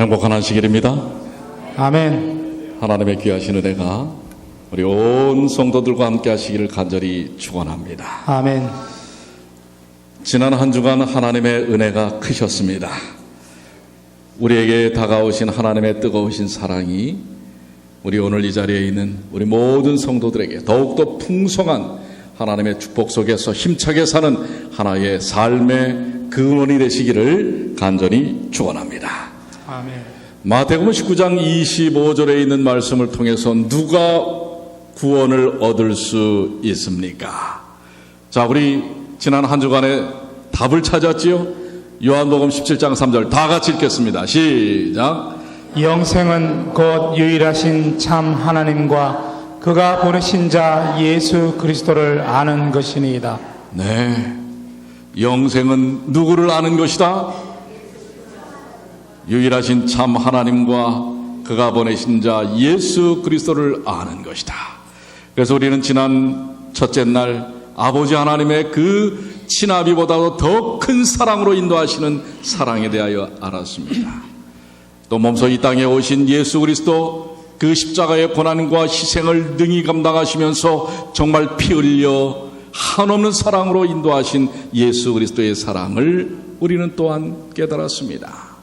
행복한 안식일입니다. 아멘. 하나님의 귀하신 은혜가 우리 온 성도들과 함께 하시기를 간절히 축원합니다. 아멘. 지난 한 주간 하나님의 은혜가 크셨습니다. 우리에게 다가오신 하나님의 뜨거우신 사랑이 우리 오늘 이 자리에 있는 우리 모든 성도들에게 더욱더 풍성한 하나님의 축복 속에서 힘차게 사는 하나의 삶의 근원이 되시기를 간절히 축원합니다. 아멘. 마태복음 19장 25절에 있는 말씀을 통해서 누가 구원을 얻을 수 있습니까? 자, 우리 지난 한 주간에 답을 찾았지요? 요한복음 17장 3절 다 같이 읽겠습니다. 시작. 영생은 곧 유일하신 참 하나님과 그가 보내신 자 예수 그리스도를 아는 것이니이다. 네, 영생은 누구를 아는 것이다? 유일하신 참 하나님과 그가 보내신 자 예수 그리스도를 아는 것이다. 그래서 우리는 지난 첫째 날 아버지 하나님의 그 친아비보다도 더 큰 사랑으로 인도하시는 사랑에 대하여 알았습니다. 또 몸소 이 땅에 오신 예수 그리스도, 그 십자가의 고난과 희생을 능히 감당하시면서 정말 피 흘려 한없는 사랑으로 인도하신 예수 그리스도의 사랑을 우리는 또한 깨달았습니다.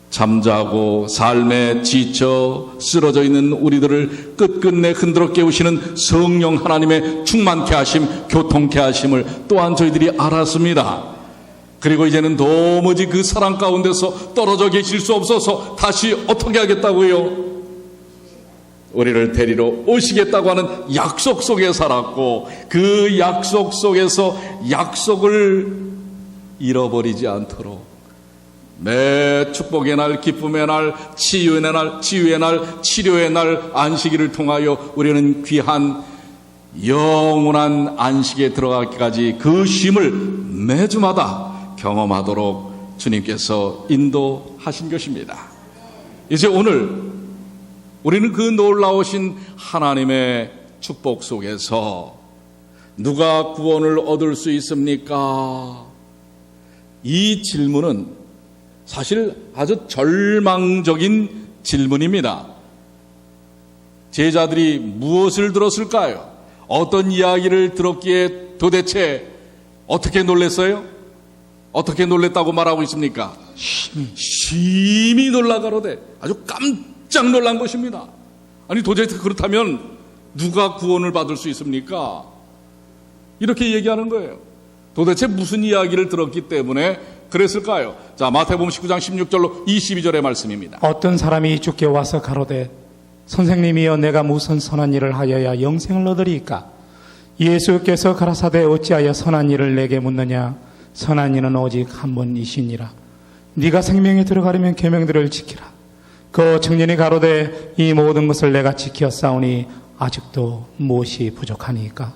잠자고 삶에 지쳐 쓰러져 있는 우리들을 끝끝내 흔들어 깨우시는 성령 하나님의 충만케 하심, 교통케 하심을 또한 저희들이 알았습니다. 그리고 이제는 도무지 그 사랑 가운데서 떨어져 계실 수 없어서 다시 어떻게 하겠다고요? 우리를 데리러 오시겠다고 하는 약속 속에 살았고, 그 약속 속에서 약속을 잃어버리지 않도록 매 축복의 날, 기쁨의 날, 치유의 날, 치료의 날, 안식일을 통하여 우리는 귀한 영원한 안식에 들어가기까지 그 쉼을 매주마다 경험하도록 주님께서 인도하신 것입니다. 이제 오늘 우리는 그 놀라우신 하나님의 축복 속에서 누가 구원을 얻을 수 있습니까? 이 질문은 사실 아주 절망적인 질문입니다. 제자들이 무엇을 들었을까요? 어떤 이야기를 들었기에 도대체 어떻게 놀랐어요? 어떻게 놀랬다고 말하고 있습니까? 심히 놀라가로되 아주 깜짝 놀란 것입니다. 아니 도대체 그렇다면 누가 구원을 받을 수 있습니까? 이렇게 얘기하는 거예요. 도대체 무슨 이야기를 들었기 때문에 그랬을까요? 자, 마태복음 19장 16절로 22절의 말씀입니다. 어떤 사람이 주께 와서 가로되 선생님이여 내가 무슨 선한 일을 하여야 영생을 얻으리이까? 예수께서 가라사대 어찌하여 선한 일을 내게 묻느냐? 선한 일은 오직 한 분이시니라. 네가 생명에 들어가려면 계명들을 지키라. 그 청년이 가로되 이 모든 것을 내가 지켰사오니 아직도 무엇이 부족하니까?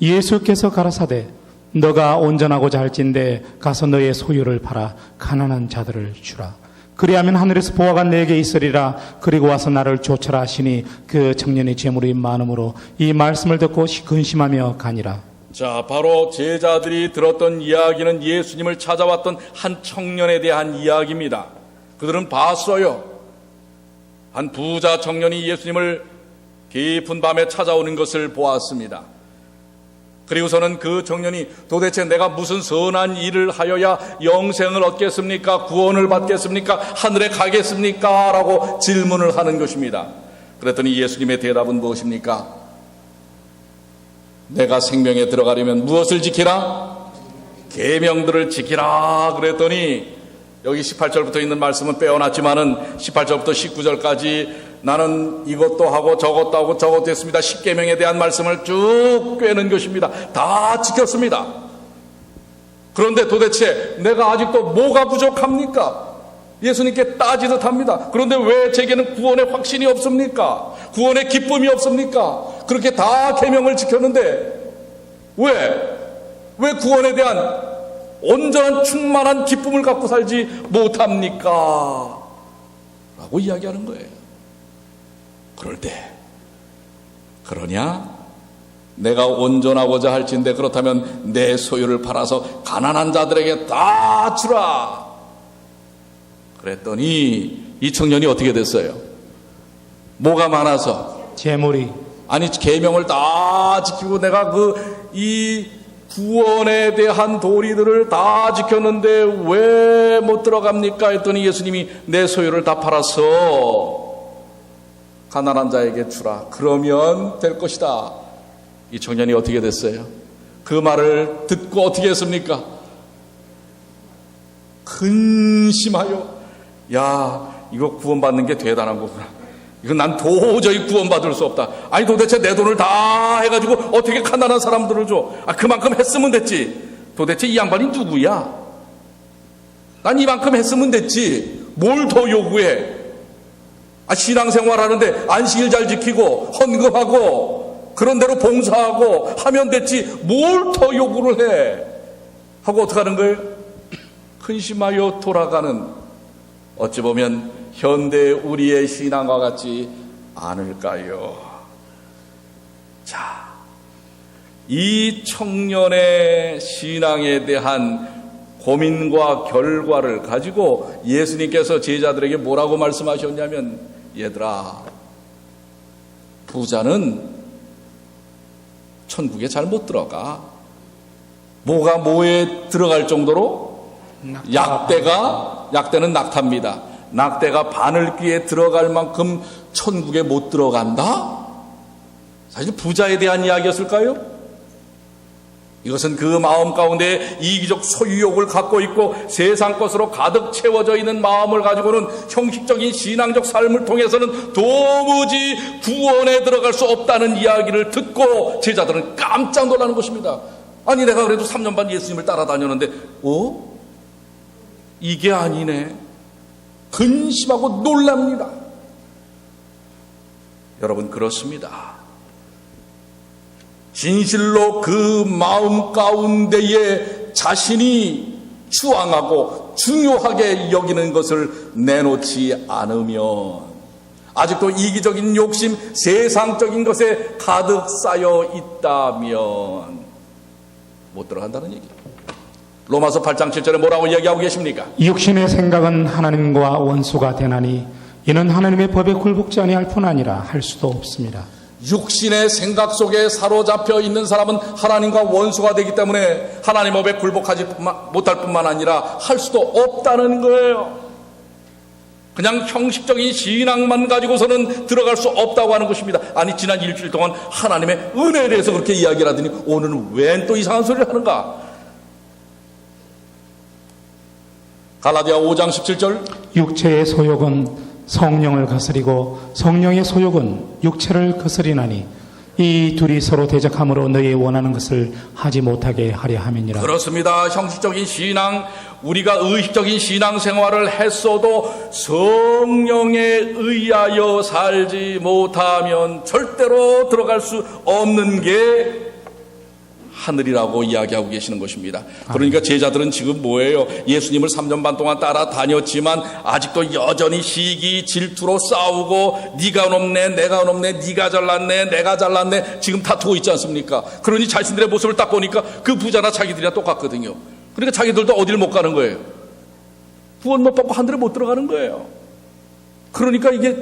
예수께서 가라사대 너가 온전하고자 할진대 가서 너의 소유를 팔아 가난한 자들을 주라. 그리하면 하늘에서 보화가 내게 있으리라. 그리고 와서 나를 좇으라 하시니 그 청년의 재물이 많음으로 이 말씀을 듣고 근심하며 가니라. 자, 바로 제자들이 들었던 이야기는 예수님을 찾아왔던 한 청년에 대한 이야기입니다. 그들은 봤어요. 한 부자 청년이 예수님을 깊은 밤에 찾아오는 것을 보았습니다. 그리고서는 그 청년이 도대체 내가 무슨 선한 일을 하여야 영생을 얻겠습니까? 구원을 받겠습니까? 하늘에 가겠습니까? 라고 질문을 하는 것입니다. 그랬더니 예수님의 대답은 무엇입니까? 내가 생명에 들어가려면 무엇을 지키라? 계명들을 지키라. 그랬더니 여기 18절부터 있는 말씀은 빼어났지만은 18절부터 19절까지 나는 이것도 하고 저것도 하고 저것도 했습니다. 10계명에 대한 말씀을 쭉 꿰는 것입니다. 다 지켰습니다. 그런데 도대체 내가 아직도 뭐가 부족합니까? 예수님께 따지듯 합니다. 그런데 왜 제게는 구원의 확신이 없습니까? 구원의 기쁨이 없습니까? 그렇게 다 계명을 지켰는데 왜 구원에 대한 온전한 충만한 기쁨을 갖고 살지 못합니까? 라고 이야기하는 거예요. 그럴 때 그러냐? 내가 온전하고자 할진대 그렇다면 내 소유를 팔아서 가난한 자들에게 다 주라. 그랬더니 이 청년이 어떻게 됐어요? 뭐가 많아서? 재물이 아니 계명을 다 지키고 내가 이 구원에 대한 도리들을 다 지켰는데 왜 못 들어갑니까? 했더니 예수님이 내 소유를 다 팔아서 가난한 자에게 주라. 그러면 될 것이다. 이 청년이 어떻게 됐어요? 그 말을 듣고 어떻게 했습니까? 근심하여, 야, 이거 구원받는 게 대단한 거구나. 이건 난 도저히 구원받을 수 없다. 아니 도대체 내 돈을 다 해가지고 어떻게 가난한 사람들을 줘? 그만큼 했으면 됐지. 도대체 이 양반이 누구야? 난 이만큼 했으면 됐지. 뭘 더 요구해? 신앙생활 하는데 안식일 잘 지키고 헌금하고 그런 대로 봉사하고 하면 됐지. 뭘 더 요구를 해? 하고 어떻게 하는 거예요? 근심하여 돌아가는, 어찌 보면 현대 우리의 신앙과 같지 않을까요? 자, 이 청년의 신앙에 대한 고민과 결과를 가지고 예수님께서 제자들에게 뭐라고 말씀하셨냐면, 얘들아, 부자는 천국에 잘 못 들어가. 뭐가 뭐에 들어갈 정도로? 약대는 낙타입니다. 낙대가 바늘귀에 들어갈 만큼 천국에 못 들어간다? 사실 부자에 대한 이야기였을까요? 이것은 그 마음 가운데 이기적 소유욕을 갖고 있고 세상 것으로 가득 채워져 있는 마음을 가지고는 형식적인 신앙적 삶을 통해서는 도무지 구원에 들어갈 수 없다는 이야기를 듣고 제자들은 깜짝 놀라는 것입니다. 아니 내가 그래도 3년 반 예수님을 따라다녔는데 이게 아니네. 근심하고 놀랍니다. 여러분, 그렇습니다. 진실로 그 마음 가운데에 자신이 추앙하고 중요하게 여기는 것을 내놓지 않으면, 아직도 이기적인 욕심, 세상적인 것에 가득 쌓여 있다면 못 들어간다는 얘기입니다. 로마서 8장 7절에 뭐라고 이야기하고 계십니까? 육신의 생각은 하나님과 원수가 되나니 이는 하나님의 법에 굴복지 아니할 뿐 아니라 할 수도 없습니다. 육신의 생각 속에 사로잡혀 있는 사람은 하나님과 원수가 되기 때문에 하나님의 법에 굴복하지 못할 뿐만 아니라 할 수도 없다는 거예요. 그냥 형식적인 신앙만 가지고서는 들어갈 수 없다고 하는 것입니다. 아니 지난 일주일 동안 하나님의 은혜에 대해서 그렇게 이야기를 하더니 오늘은 웬 또 이상한 소리를 하는가? 갈라디아 5장 17절, 육체의 소욕은 성령을 거스리고 성령의 소욕은 육체를 거스리나니 이 둘이 서로 대적함으로 너희 원하는 것을 하지 못하게 하려 함이니라. 그렇습니다. 형식적인 신앙, 우리가 의식적인 신앙 생활을 했어도 성령에 의하여 살지 못하면 절대로 들어갈 수 없는 게 하늘이라고 이야기하고 계시는 것입니다. 그러니까 제자들은 지금 뭐예요? 예수님을 3년 반 동안 따라다녔지만 아직도 여전히 시기 질투로 싸우고 네가 높네 내가 높네, 네가 잘났네 내가 잘났네, 지금 다투고 있지 않습니까? 그러니 자신들의 모습을 딱 보니까 그 부자나 자기들이랑 똑같거든요. 그러니까 자기들도 어디를 못 가는 거예요. 구원 못 받고 하늘에 못 들어가는 거예요. 그러니까 이게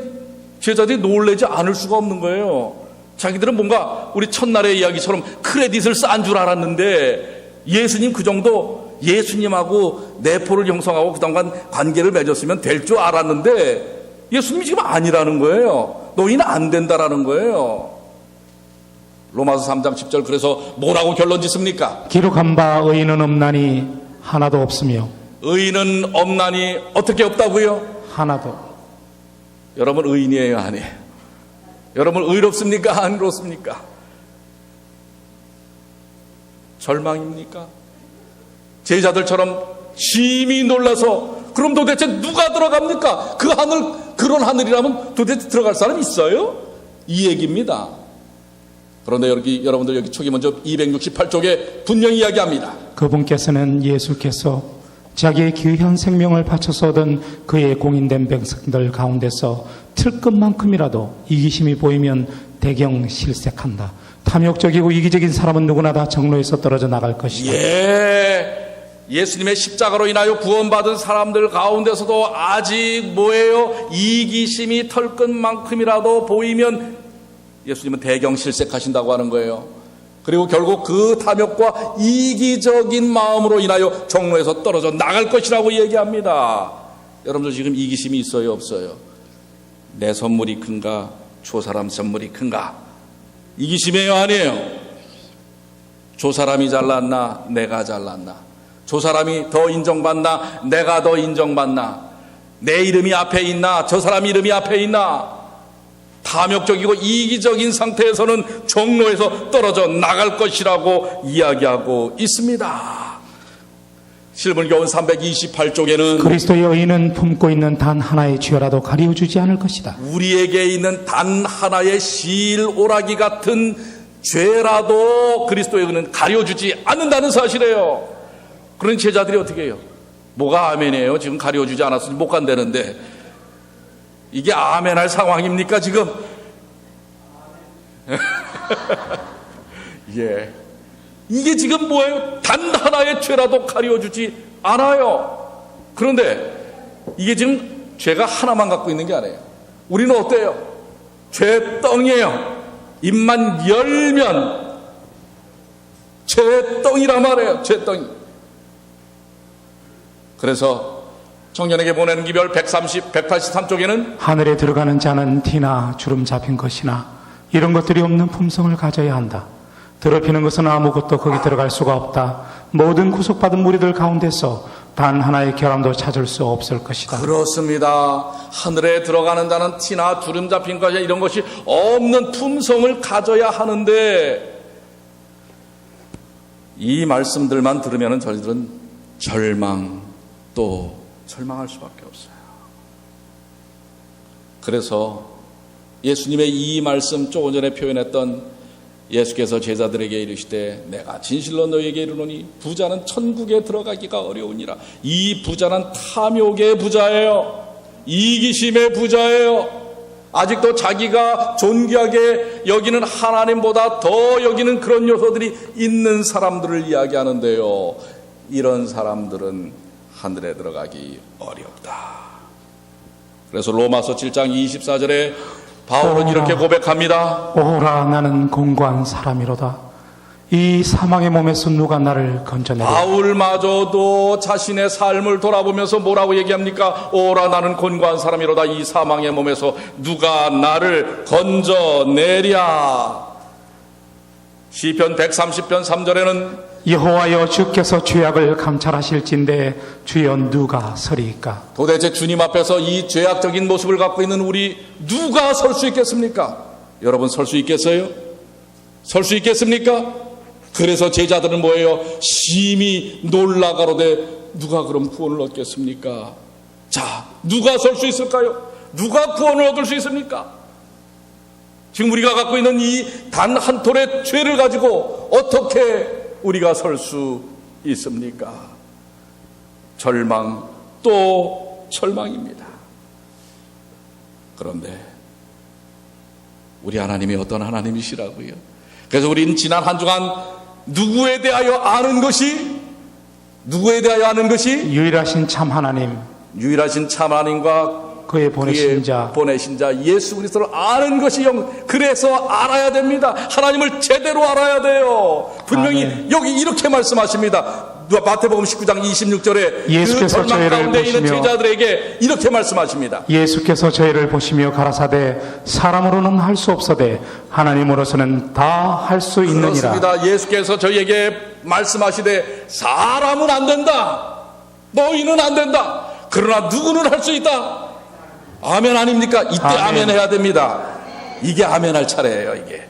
제자들이 놀라지 않을 수가 없는 거예요. 자기들은 뭔가 우리 첫날의 이야기처럼 크레딧을 싼 줄 알았는데 예수님 그 정도, 예수님하고 내포를 형성하고 그동안 관계를 맺었으면 될 줄 알았는데 예수님이 지금 아니라는 거예요. 너희는 안 된다라는 거예요. 로마서 3장 10절, 그래서 뭐라고 결론 짓습니까? 기록한 바 의인은 없나니 하나도 없으며. 의인은 없나니 어떻게 없다고요? 하나도. 여러분 의인이에요 아니에요? 여러분 의롭습니까? 안 의롭습니까? 절망입니까? 제자들처럼 심히 놀라서 그럼 도대체 누가 들어갑니까? 그 하늘, 그런 하늘이라면 도대체 들어갈 사람 있어요? 이 얘기입니다. 그런데 여러분들 여기 초기 먼저 268쪽에 분명히 이야기합니다. 그분께서는 예수께서 자기의 귀한 생명을 바쳐서 얻은 그의 공인된 백성들 가운데서 틀끝만큼이라도 이기심이 보이면 대경 실색한다. 탐욕적이고 이기적인 사람은 누구나 다 정로에서 떨어져 나갈 것이다. 예, 예수님의 십자가로 인하여 구원받은 사람들 가운데서도 아직 뭐예요? 이기심이 털끝만큼이라도 보이면 예수님은 대경실색하신다고 하는 거예요. 그리고 결국 그 탐욕과 이기적인 마음으로 인하여 종로에서 떨어져 나갈 것이라고 얘기합니다. 여러분들 지금 이기심이 있어요, 없어요? 내 선물이 큰가? 저 사람 선물이 큰가? 이기심이에요, 아니에요? 저 사람이 잘났나? 내가 잘났나? 저 사람이 더 인정받나? 내가 더 인정받나? 내 이름이 앞에 있나? 저 사람 이름이 앞에 있나? 탐욕적이고 이기적인 상태에서는 종로에서 떨어져 나갈 것이라고 이야기하고 있습니다. 실문교훈 328쪽에는 그리스도의 의인은 품고 있는 단 하나의 죄라도 가리워주지 않을 것이다. 우리에게 있는 단 하나의 실오라기 같은 죄라도 그리스도의 의는 가려주지 않는다는 사실이에요. 그런 제자들이 어떻게 해요? 뭐가 아멘이에요? 지금 가려주지 않았으니 못 간다는데 이게 아멘할 상황입니까 지금? 예, 이게 지금 뭐예요? 단 하나의 죄라도 가려주지 않아요. 그런데 이게 지금 죄가 하나만 갖고 있는 게 아니에요. 우리는 어때요? 죄덩이에요. 입만 열면 죄덩이란 말이에요. 죄덩이. 그래서 청년에게 보내는 기별 183쪽에는 하늘에 들어가는 자는 티나 주름 잡힌 것이나 이런 것들이 없는 품성을 가져야 한다. 더럽히는 것은 아무것도 거기 들어갈 수가 없다. 모든 구속받은 무리들 가운데서 단 하나의 결함도 찾을 수 없을 것이다. 그렇습니다. 하늘에 들어가는 자는 티나 주름 잡힌 것이나 이런 것이 없는 품성을 가져야 하는데 이 말씀들만 들으면 저희들은 절망할 수밖에 없어요. 그래서 예수님의 이 말씀 조금 전에 표현했던 예수께서 제자들에게 이르시되 내가 진실로 너희에게 이르노니 부자는 천국에 들어가기가 어려우니라. 이 부자는 탐욕의 부자예요. 이기심의 부자예요. 아직도 자기가 존귀하게 여기는 하나님보다 더 여기는 그런 요소들이 있는 사람들을 이야기하는데요. 이런 사람들은 하늘에 들어가기 어렵다. 그래서 로마서 7장 24절에 바울은 이렇게 고백합니다. 오라 나는 공고한 사람이로다. 이 사망의 몸에서 누가 나를 건져내리라. 바울마저도 자신의 삶을 돌아보면서 뭐라고 얘기합니까? 오라 나는 곤고한 사람이로다. 이 사망의 몸에서 누가 나를 건져내랴. 시편 130편 3절에는 여호와여 주께서 죄악을 감찰하실진대 주여 누가 서리이까. 도대체 주님 앞에서 이 죄악적인 모습을 갖고 있는 우리 누가 설 수 있겠습니까? 여러분 설 수 있겠어요? 설 수 있겠습니까? 그래서 제자들은 뭐예요? 심히 놀라가로되 누가 그럼 구원을 얻겠습니까? 자, 누가 설 수 있을까요? 누가 구원을 얻을 수 있습니까? 지금 우리가 갖고 있는 이 단 한 톨의 죄를 가지고 어떻게 우리가 설 수 있습니까? 절망 또 절망입니다. 그런데 우리 하나님이 어떤 하나님이시라고요? 그래서 우리는 지난 한 주간 누구에 대하여 아는 것이 유일하신 참 하나님, 유일하신 참 하나님과 그의 보내신 자 예수 그리스도를 아는 것이 그래서 알아야 됩니다. 하나님을 제대로 알아야 돼요. 분명히 아멘. 여기 이렇게 말씀하십니다. 마태복음 19장 26절에 예수께서 그 절망 저희를 가운데 있는 보시며 제자들에게 이렇게 말씀하십니다. 예수께서 저희를 보시며 가라사대 사람으로는 할 수 없어되 하나님으로서는 다 할 수 있느니라. 그렇습니다. 예수께서 저희에게 말씀하시되 사람은 안 된다. 너희는 안 된다. 그러나 누구는 할 수 있다. 아멘 아닙니까? 이때 아멘 해야 됩니다. 이게 아멘 할 차례예요. 이게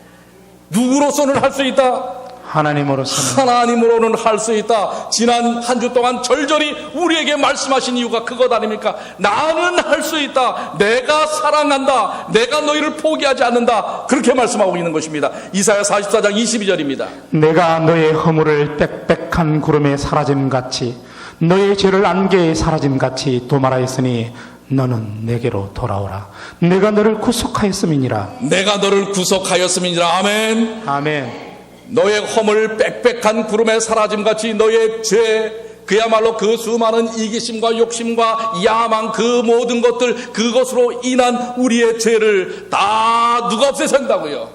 누구로서는 할 수 있다. 하나님으로는 할 수 있다. 지난 한 주 동안 절절히 우리에게 말씀하신 이유가 그것 아닙니까? 나는 할 수 있다. 내가 사랑한다. 내가 너희를 포기하지 않는다. 그렇게 말씀하고 있는 것입니다. 이사야 44장 22절입니다. 내가 너의 허물을 빽빽한 구름에 사라짐같이 너의 죄를 안개에 사라짐같이 도말하였으니 너는 내게로 돌아오라. 내가 너를 구속하였음이니라. 아멘. 너의 허물 빽빽한 구름에 사라짐같이 너의 죄 그야말로 그 수많은 이기심과 욕심과 야망, 그 모든 것들, 그것으로 인한 우리의 죄를 다 누가 없애신다고요?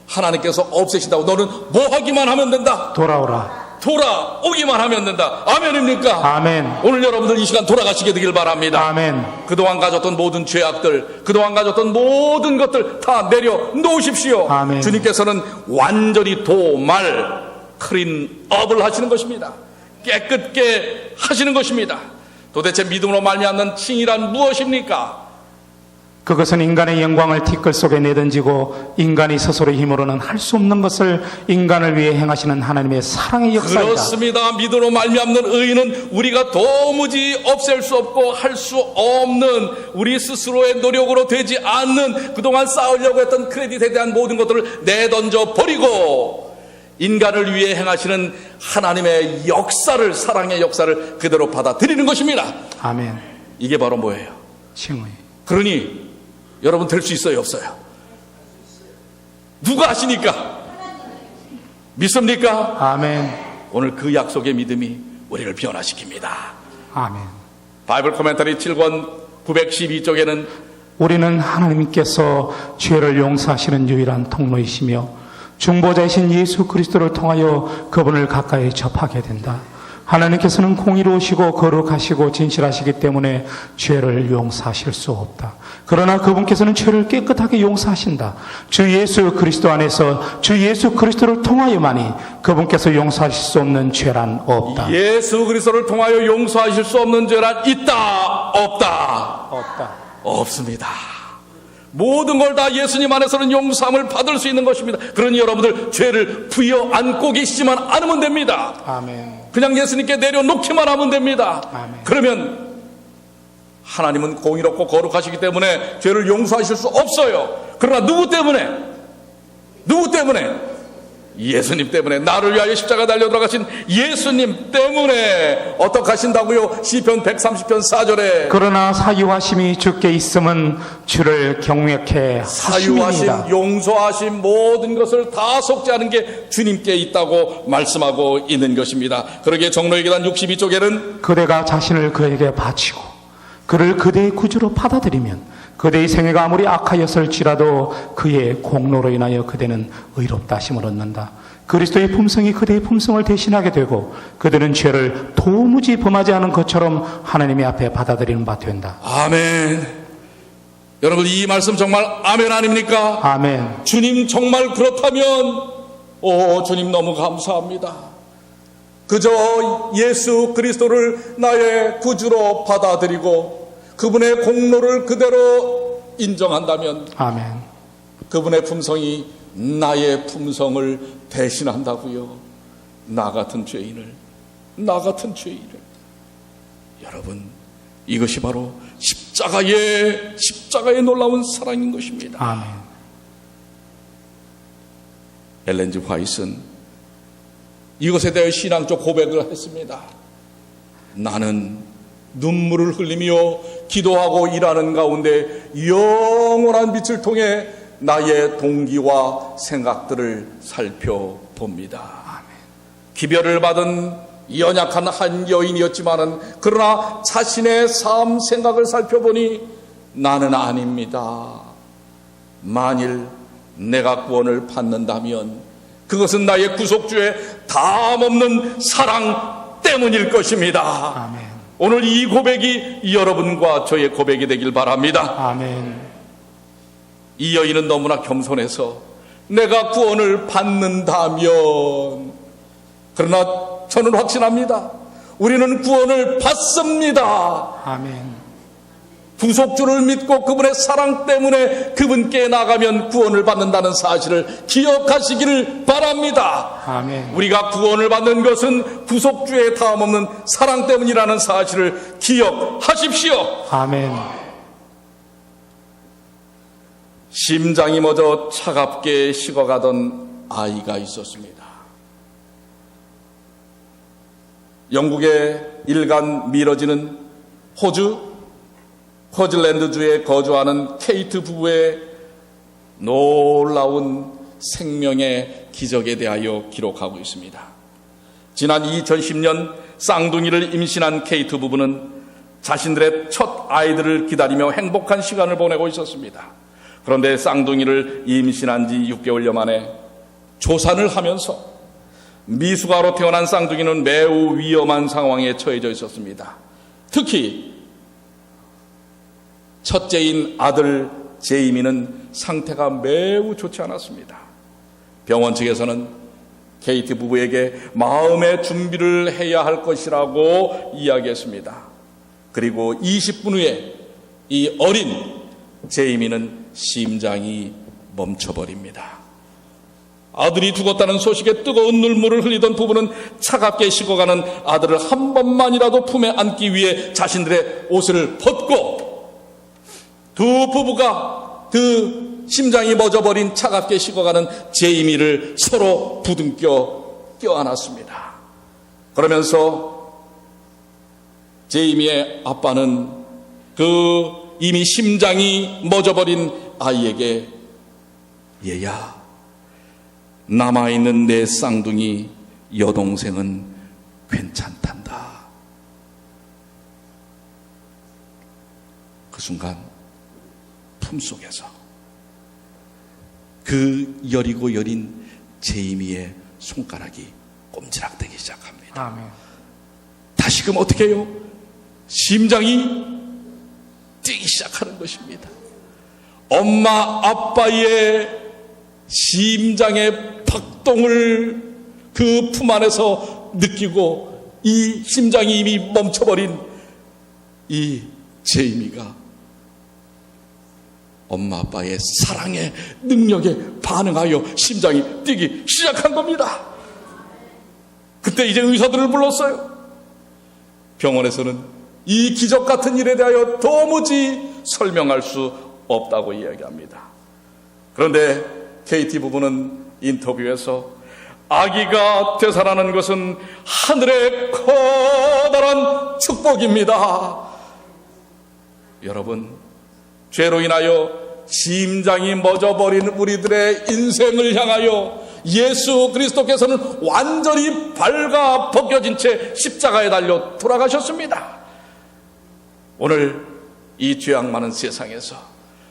하나님께서 없애신다고. 너는 뭐 하기만 하면 된다. 돌아오라. 돌아오기만 하면 된다. 아멘입니까? 아멘. 오늘 여러분들 이 시간 돌아가시게 되길 바랍니다. 아멘. 그동안 가졌던 모든 죄악들, 그동안 가졌던 모든 것들 다 내려놓으십시오. 아멘. 주님께서는 완전히 도말, 클린업을 하시는 것입니다. 깨끗게 하시는 것입니다. 도대체 믿음으로 말미암는 칭의란 무엇입니까? 그것은 인간의 영광을 티끌 속에 내던지고 인간이 스스로 힘으로는 할 수 없는 것을 인간을 위해 행하시는 하나님의 사랑의 역사이다. 그렇습니다. 믿음으로 말미암는 의는 우리가 도무지 없앨 수 없고 할 수 없는, 우리 스스로의 노력으로 되지 않는, 그동안 쌓으려고 했던 크레딧에 대한 모든 것들을 내던져 버리고 인간을 위해 행하시는 하나님의 역사를, 사랑의 역사를 그대로 받아들이는 것입니다. 아멘. 이게 바로 뭐예요? 칭의. 그러니 여러분 될 수 있어요, 없어요? 누가 하시니까? 믿습니까? 아멘. 오늘 그 약속의 믿음이 우리를 변화시킵니다. 아멘. 바이블 코멘터리 7권 912쪽에는 우리는 하나님께서 죄를 용서하시는 유일한 통로이시며 중보자이신 예수 그리스도를 통하여 그분을 가까이 접하게 된다. 하나님께서는 공의로우시고 거룩하시고 진실하시기 때문에 죄를 용서하실 수 없다. 그러나 그분께서는 죄를 깨끗하게 용서하신다. 주 예수 그리스도 안에서 주 예수 그리스도를 통하여만이 그분께서 용서하실 수 없는 죄란 없다. 예수 그리스도를 통하여 용서하실 수 없는 죄란 있다, 없다? 없다. 없습니다. 모든 걸 다 예수님 안에서는 용서함을 받을 수 있는 것입니다. 그러니 여러분들 죄를 부여 안고 계시지만 않으면 됩니다. 아멘. 그냥 예수님께 내려놓기만 하면 됩니다. 아멘. 그러면 하나님은 공의롭고 거룩하시기 때문에 죄를 용서하실 수 없어요. 그러나 누구 때문에? 예수님 때문에, 나를 위하여 십자가 달려 들어가신 예수님 때문에. 어떻게 하신다고요? 시편 130편 4절에 그러나 사유하심이 주께 있음은 주를 경외케 하심이니이다. 사유하심, 용서하심, 모든 것을 다 속죄하는 게 주님께 있다고 말씀하고 있는 것입니다. 그러기에 종로의 계단 62쪽에는 그대가 자신을 그에게 바치고 그를 그대의 구주로 받아들이면 그대의 생애가 아무리 악하였을지라도 그의 공로로 인하여 그대는 의롭다 하심을 얻는다. 그리스도의 품성이 그대의 품성을 대신하게 되고 그들은 죄를 도무지 범하지 않은 것처럼 하나님의 앞에 받아들이는 바 된다. 아멘. 여러분 이 말씀 정말 아멘 아닙니까? 아멘. 주님 정말 그렇다면 주님 너무 감사합니다. 그저 예수 그리스도를 나의 구주로 받아들이고 그분의 공로를 그대로 인정한다면 아멘. 그분의 품성이 나의 품성을 대신한다고요. 나 같은 죄인을. 여러분 이것이 바로 십자가의 놀라운 사랑인 것입니다. 아멘. 엘렌 G. 화이트는 이것에 대해 신앙적 고백을 했습니다. 나는 눈물을 흘리며 기도하고 일하는 가운데 영원한 빛을 통해 나의 동기와 생각들을 살펴봅니다. 기별을 받은 연약한 한 여인이었지만은 그러나 자신의 삶 생각을 살펴보니 나는 아닙니다. 만일 내가 구원을 받는다면 그것은 나의 구속주의 담없는 사랑 때문일 것입니다. 아멘. 오늘 이 고백이 여러분과 저의 고백이 되길 바랍니다. 아멘. 이 여인은 너무나 겸손해서 내가 구원을 받는다면, 그러나 저는 확신합니다. 우리는 구원을 받습니다. 아멘. 구속주를 믿고 그분의 사랑 때문에 그분께 나가면 구원을 받는다는 사실을 기억하시기를 바랍니다. 아멘. 우리가 구원을 받는 것은 구속주의 다음없는 사랑 때문이라는 사실을 기억하십시오. 아멘. 심장이 멎어 차갑게 식어가던 아이가 있었습니다. 영국의 일간 미러지는 호주 퍼즐랜드주에 거주하는 케이트 부부의 놀라운 생명의 기적에 대하여 기록하고 있습니다. 지난 2010년 쌍둥이를 임신한 케이트 부부는 자신들의 첫 아이들을 기다리며 행복한 시간을 보내고 있었습니다. 그런데 쌍둥이를 임신한 지 6개월여 만에 조산을 하면서 미숙아로 태어난 쌍둥이는 매우 위험한 상황에 처해져 있었습니다. 특히 첫째인 아들 제이미는 상태가 매우 좋지 않았습니다. 병원 측에서는 케이트 부부에게 마음의 준비를 해야 할 것이라고 이야기했습니다. 그리고 20분 후에 이 어린 제이미는 심장이 멈춰버립니다. 아들이 죽었다는 소식에 뜨거운 눈물을 흘리던 부부는 차갑게 식어가는 아들을 한 번만이라도 품에 안기 위해 자신들의 옷을 벗고 두 부부가 그 심장이 멎어버린 차갑게 식어가는 제이미를 서로 부둥켜 껴안았습니다. 그러면서 제이미의 아빠는 그 이미 심장이 멎어버린 아이에게 얘야, 남아있는 내 쌍둥이 여동생은 괜찮단다. 그 순간 품속에서 그 여리고 여린 제이미의 손가락이 꼼지락대기 시작합니다. 아멘. 다시금 어떻게 해요? 심장이 뛰기 시작하는 것입니다. 엄마 아빠의 심장의 박동을 그 품 안에서 느끼고 이 심장이 이미 멈춰버린 이 제이미가 엄마 아빠의 사랑의 능력에 반응하여 심장이 뛰기 시작한 겁니다. 그때 이제 의사들을 불렀어요. 병원에서는 이 기적 같은 일에 대하여 도무지 설명할 수 없다고 이야기합니다. 그런데 케이티 부부는 인터뷰에서 아기가 되살아나는 것은 하늘의 커다란 축복입니다. 여러분, 죄로 인하여 심장이 멎어버린 우리들의 인생을 향하여 예수 그리스도께서는 완전히 발가 벗겨진 채 십자가에 달려 돌아가셨습니다. 오늘 이 죄악 많은 세상에서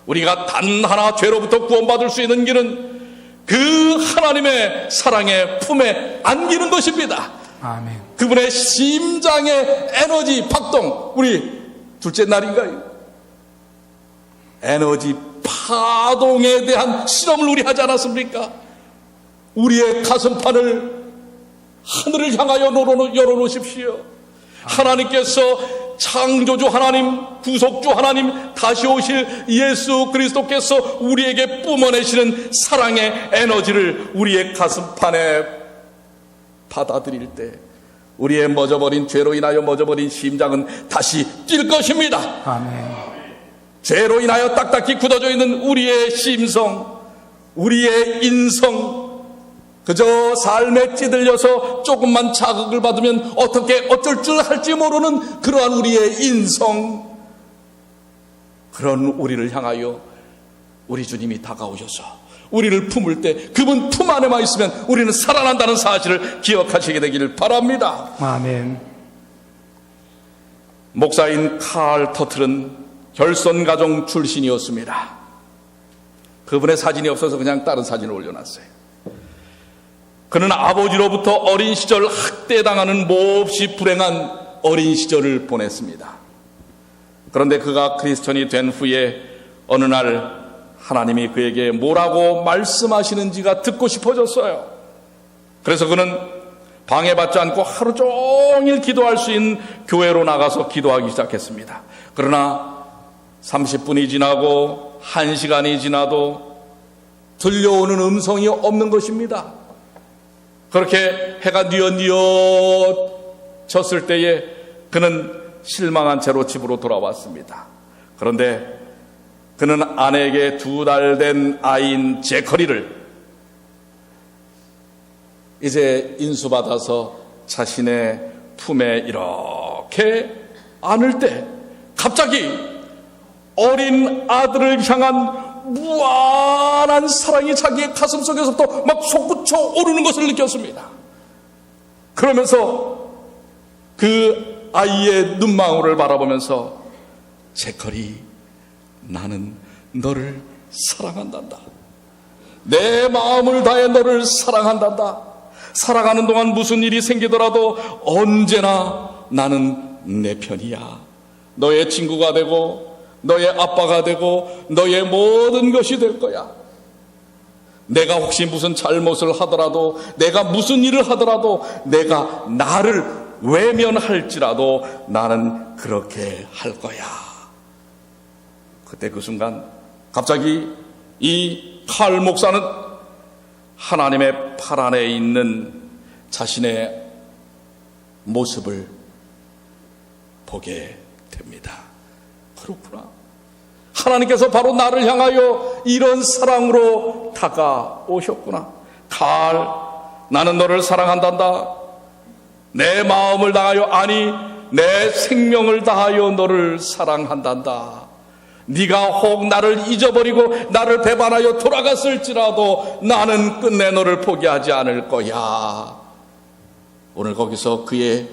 우리가 단 하나 죄로부터 구원받을 수 있는 길은 그 하나님의 사랑의 품에 안기는 것입니다. 아멘. 그분의 심장의 에너지 박동, 우리 둘째 날인가요? 에너지 파동에 대한 실험을 우리 하지 않았습니까? 우리의 가슴판을 하늘을 향하여 열어놓으십시오. 하나님께서 창조주 하나님, 구속주 하나님, 다시 오실 예수 그리스도께서 우리에게 뿜어내시는 사랑의 에너지를 우리의 가슴판에 받아들일 때 우리의 멎어버린 죄로 인하여 멎어버린 심장은 다시 뛸 것입니다. 아멘. 죄로 인하여 딱딱히 굳어져 있는 우리의 심성, 우리의 인성, 그저 삶에 찌들려서 조금만 자극을 받으면 어쩔 줄 할지 모르는 그러한 우리의 인성, 그런 우리를 향하여 우리 주님이 다가오셔서 우리를 품을 때 그분 품 안에만 있으면 우리는 살아난다는 사실을 기억하시게 되기를 바랍니다. 아멘. 목사인 칼 터틀은 결손가정 출신이었습니다. 그분의 사진이 없어서 그냥 다른 사진을 올려놨어요. 그는 아버지로부터 어린 시절 학대당하는 몹시 불행한 어린 시절을 보냈습니다. 그런데 그가 크리스천이 된 후에 어느 날 하나님이 그에게 뭐라고 말씀하시는지가 듣고 싶어졌어요. 그래서 그는 방해받지 않고 하루 종일 기도할 수 있는 교회로 나가서 기도하기 시작했습니다. 그러나 30분이 지나고 1시간이 지나도 들려오는 음성이 없는 것입니다. 그렇게 해가 뉘엿뉘엿 때에 그는 실망한 채로 집으로 돌아왔습니다. 그런데 그는 아내에게 2달 된 아이인 제커리를 이제 인수받아서 자신의 품에 이렇게 안을 때 갑자기 어린 아들을 향한 무한한 사랑이 자기의 가슴 속에서부터 막 솟구쳐 오르는 것을 느꼈습니다. 그러면서 그 아이의 눈망울을 바라보면서 제커리, 나는 너를 사랑한단다. 내 마음을 다해 너를 사랑한단다. 살아가는 동안 무슨 일이 생기더라도 언제나 나는 내 편이야. 너의 친구가 되고 너의 아빠가 되고 너의 모든 것이 될 거야. 내가 혹시 무슨 잘못을 하더라도, 내가 무슨 일을 하더라도, 내가 나를 외면할지라도 나는 그렇게 할 거야. 그때 그 순간 갑자기 이 칼 목사는 하나님의 팔 안에 있는 자신의 모습을 보게 됩니다. 그렇구나. 하나님께서 바로 나를 향하여 이런 사랑으로 다가오셨구나. 칼, 나는 너를 사랑한단다. 내 마음을 다하여, 아니 내 생명을 다하여 너를 사랑한단다. 네가 혹 나를 잊어버리고 나를 배반하여 돌아갔을지라도 나는 끝내 너를 포기하지 않을 거야. 오늘 거기서 그의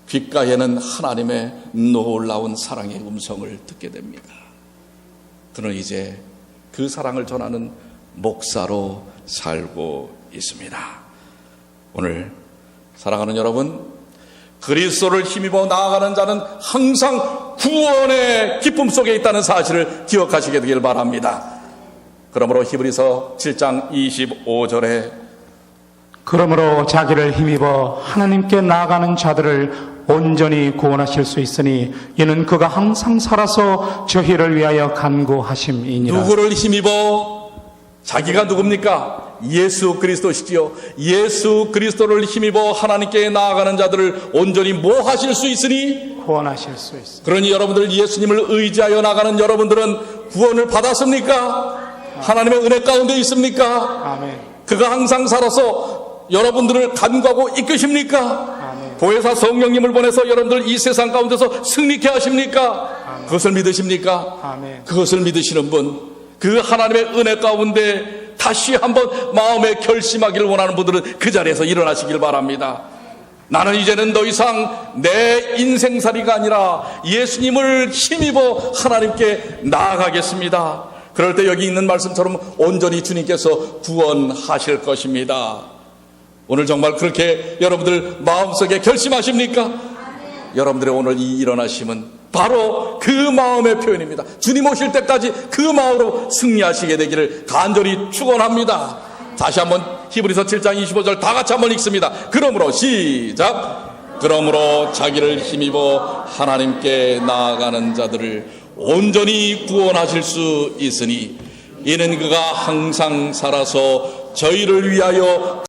귓가에는 하나님의 놀라운 사랑의 음성을 듣게 됩니다. 그는 이제 그 사랑을 전하는 목사로 살고 있습니다. 오늘 사랑하는 여러분, 그리스도를 힘입어 나아가는 자는 항상 구원의 기쁨 속에 있다는 사실을 기억하시게 되길 바랍니다. 그러므로 히브리서 7장 25절에 그러므로 자기를 힘입어 하나님께 나아가는 자들을 온전히 구원하실 수 있으니 이는 그가 항상 살아서 저희를 위하여 간구하심이니라. 누구를 힘입어? 자기가 누굽니까? 예수 그리스도시지요. 예수 그리스도를 힘입어 하나님께 나아가는 자들을 온전히 뭐 하실 수 있으니? 구원하실 수 있으니. 그러니 여러분들 예수님을 의지하여 나가는 여러분들은 구원을 받았습니까? 하나님의 은혜 가운데 있습니까? 아멘. 그가 항상 살아서 여러분들을 간구하고 이끄십니까? 아멘. 보혜사 성령님을 보내서 여러분들 이 세상 가운데서 승리케 하십니까? 아멘. 그것을 믿으십니까? 아멘. 그것을 믿으시는 분, 그 하나님의 은혜 가운데 다시 한번 마음에 결심하기를 원하는 분들은 그 자리에서 일어나시길 바랍니다. 나는 이제는 더 이상 내 인생살이가 아니라 예수님을 힘입어 하나님께 나아가겠습니다. 그럴 때 여기 있는 말씀처럼 온전히 주님께서 구원하실 것입니다. 오늘 정말 그렇게 여러분들 마음속에 결심하십니까? 여러분들의 오늘 이 일어나심은 바로 그 마음의 표현입니다. 주님 오실 때까지 그 마음으로 승리하시게 되기를 간절히 축원합니다. 다시 한번 히브리서 7장 25절 다 같이 한번 읽습니다. 그러므로 시작. 그러므로 자기를 힘입어 하나님께 나아가는 자들을 온전히 구원하실 수 있으니 이는 그가 항상 살아서 저희를 위하여